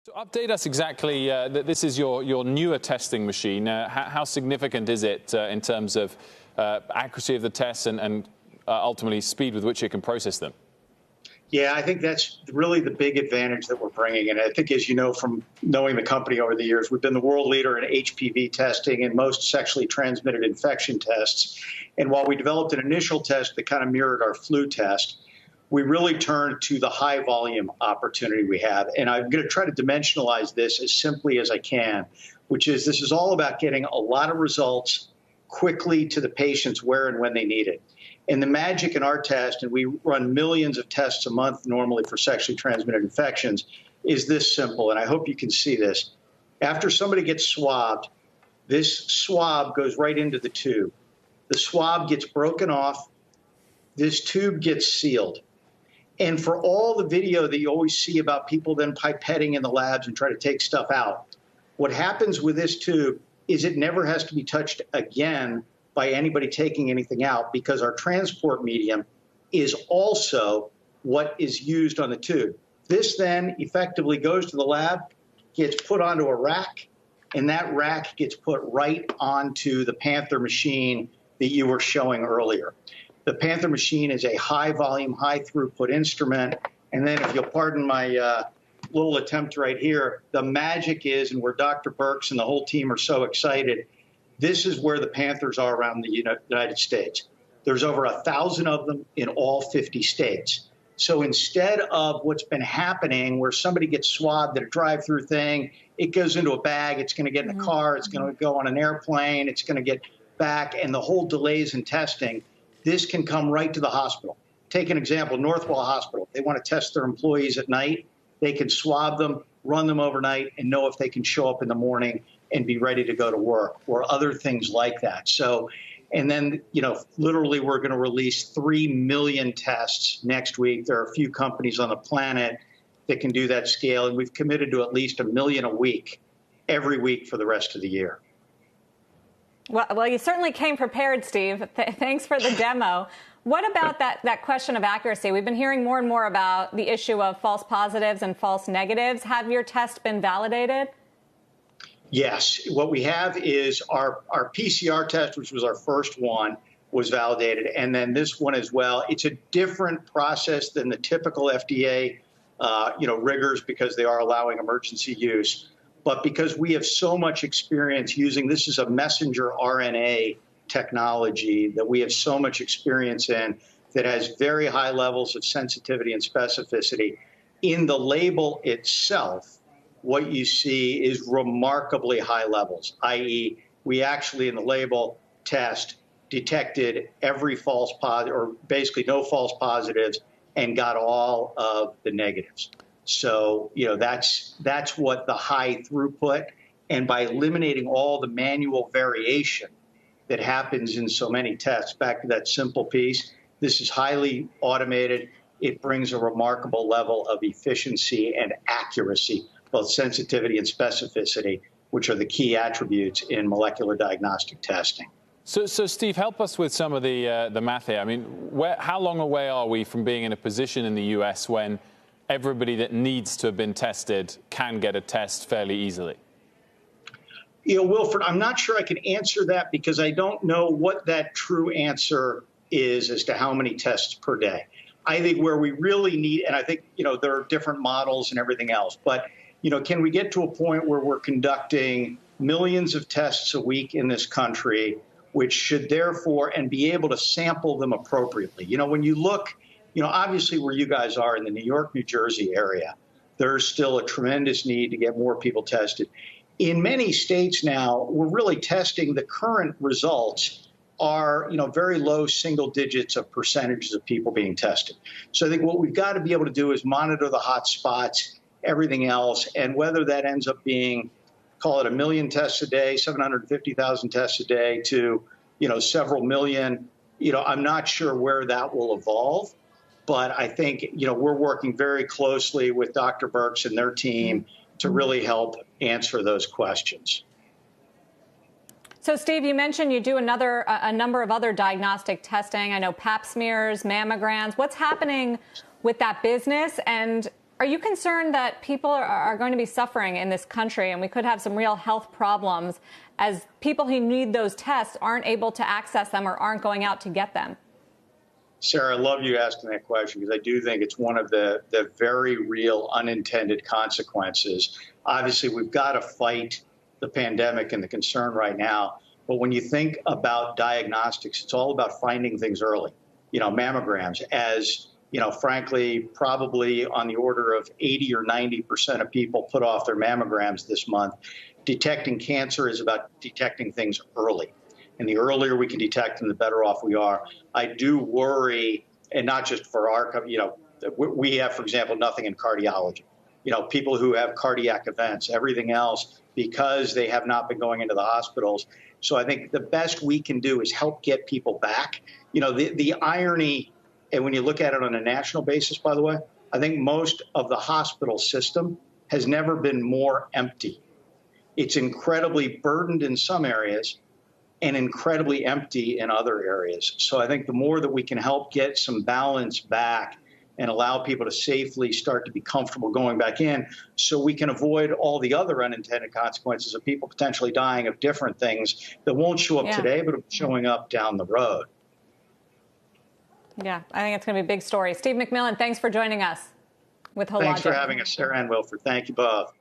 So update us exactly that this is your newer testing machine. How significant is it in terms of accuracy of the tests and ultimately speed with which it can process them? Yeah, I think that's really the big advantage that we're bringing. And I think, as you know from knowing the company over the years, we've been the world leader in HPV testing and most sexually transmitted infection tests. And while we developed an initial test that kind of mirrored our flu test, we really turned to the high volume opportunity we have. And I'm going to try to dimensionalize this as simply as I can, which is this is all about getting a lot of results quickly to the patients where and when they need it. And the magic in our test, and we run millions of tests a month normally for sexually transmitted infections, is this simple. And I hope you can see this. After somebody gets swabbed, this swab goes right into the tube. The swab gets broken off. This tube gets sealed. And for all the video that you always see about people then pipetting in the labs and try to take stuff out, what happens with this tube is it never has to be touched again by anybody taking anything out, because our transport medium is also what is used on the tube. This then effectively goes to the lab, gets put onto a rack, and that rack gets put right onto the Panther machine that you were showing earlier. The Panther machine is a high-volume, high-throughput instrument. And then, if you'll pardon my little attempt right here, the magic is, and where Dr. Birx and the whole team are so excited, this is where the Panthers are around the United States. There's over 1,000 of them in all 50 states. So instead of what's been happening where somebody gets swabbed at a drive-through thing, it goes into a bag, it's going to get in a car, it's going to go on an airplane, it's going to get back, and the whole delays in testing, this can come right to the hospital. Take an example, Northwell Hospital. They want to test their employees at night. They can swab them, run them overnight, and know if they can show up in the morning and be ready to go to work, or other things like that. So, and then, literally we're going to release 3 million tests next week. There are a few companies on the planet that can do that scale, and we've committed to at least 1 million a week, every week for the rest of the year. Well, you certainly came prepared, Steve. Thanks for the demo. What about that question of accuracy? We've been hearing more and more about the issue of false positives and false negatives. Have your tests been validated? Yes. What we have is our PCR test, which was our first one, was validated. And then this one as well. It's a different process than the typical FDA, rigors, because they are allowing emergency use. But because we have so much experience using, this is a messenger RNA technology that we have so much experience in, that has very high levels of sensitivity and specificity. In the label itself, what you see is remarkably high levels, i.e., we actually in the label test detected every false positive, or basically no false positives, and got all of the negatives. So, that's what the high throughput, and by eliminating all the manual variation that happens in so many tests, back to that simple piece, this is highly automated. It brings a remarkable level of efficiency and accuracy, both sensitivity and specificity, which are the key attributes in molecular diagnostic testing. So Steve, help us with some of the math here. I mean, how long away are we from being in a position in the U.S. when everybody that needs to have been tested can get a test fairly easily? Wilfred, I'm not sure I can answer that, because I don't know what that true answer is as to how many tests per day. I think where we really need, and I think, there are different models and everything else, but, can we get to a point where we're conducting millions of tests a week in this country, which should therefore, and be able to sample them appropriately? When you look, obviously where you guys are in the New York, New Jersey area, there's still a tremendous need to get more people tested. In many states now, we're really testing, the current results are, very low single digits of percentages of people being tested. So I think what we've got to be able to do is monitor the hot spots, everything else, and whether that ends up being, call it 1 million tests a day, 750,000 tests a day, to, several million, I'm not sure where that will evolve. But I think, we're working very closely with Dr. Birx and their team to really help answer those questions. So, Steve, you mentioned you do a number of other diagnostic testing. I know pap smears, mammograms. What's happening with that business? And Are you concerned that people are going to be suffering in this country and we could have some real health problems as people who need those tests aren't able to access them or aren't going out to get them? Sarah, I love you asking that question because I do think it's one of the very real unintended consequences. Obviously, we've got to fight the pandemic and the concern right now. But when you think about diagnostics, it's all about finding things early. Mammograms, as frankly, probably on the order of 80 or 90% of people put off their mammograms this month. Detecting cancer is about detecting things early. And the earlier we can detect them, the better off we are. I do worry, and not just for our company, we have, for example, nothing in cardiology. People who have cardiac events, everything else, because they have not been going into the hospitals. So I think the best we can do is help get people back. The irony, and when you look at it on a national basis, by the way, I think most of the hospital system has never been more empty. It's incredibly burdened in some areas and incredibly empty in other areas. So I think the more that we can help get some balance back and allow people to safely start to be comfortable going back in, so we can avoid all the other unintended consequences of people potentially dying of different things that won't show up today, but are showing up down the road. Yeah, I think it's going to be a big story. Steve MacMillan, thanks for joining us with Hologic. Thanks for having us, Sarah and Wilford. Thank you both.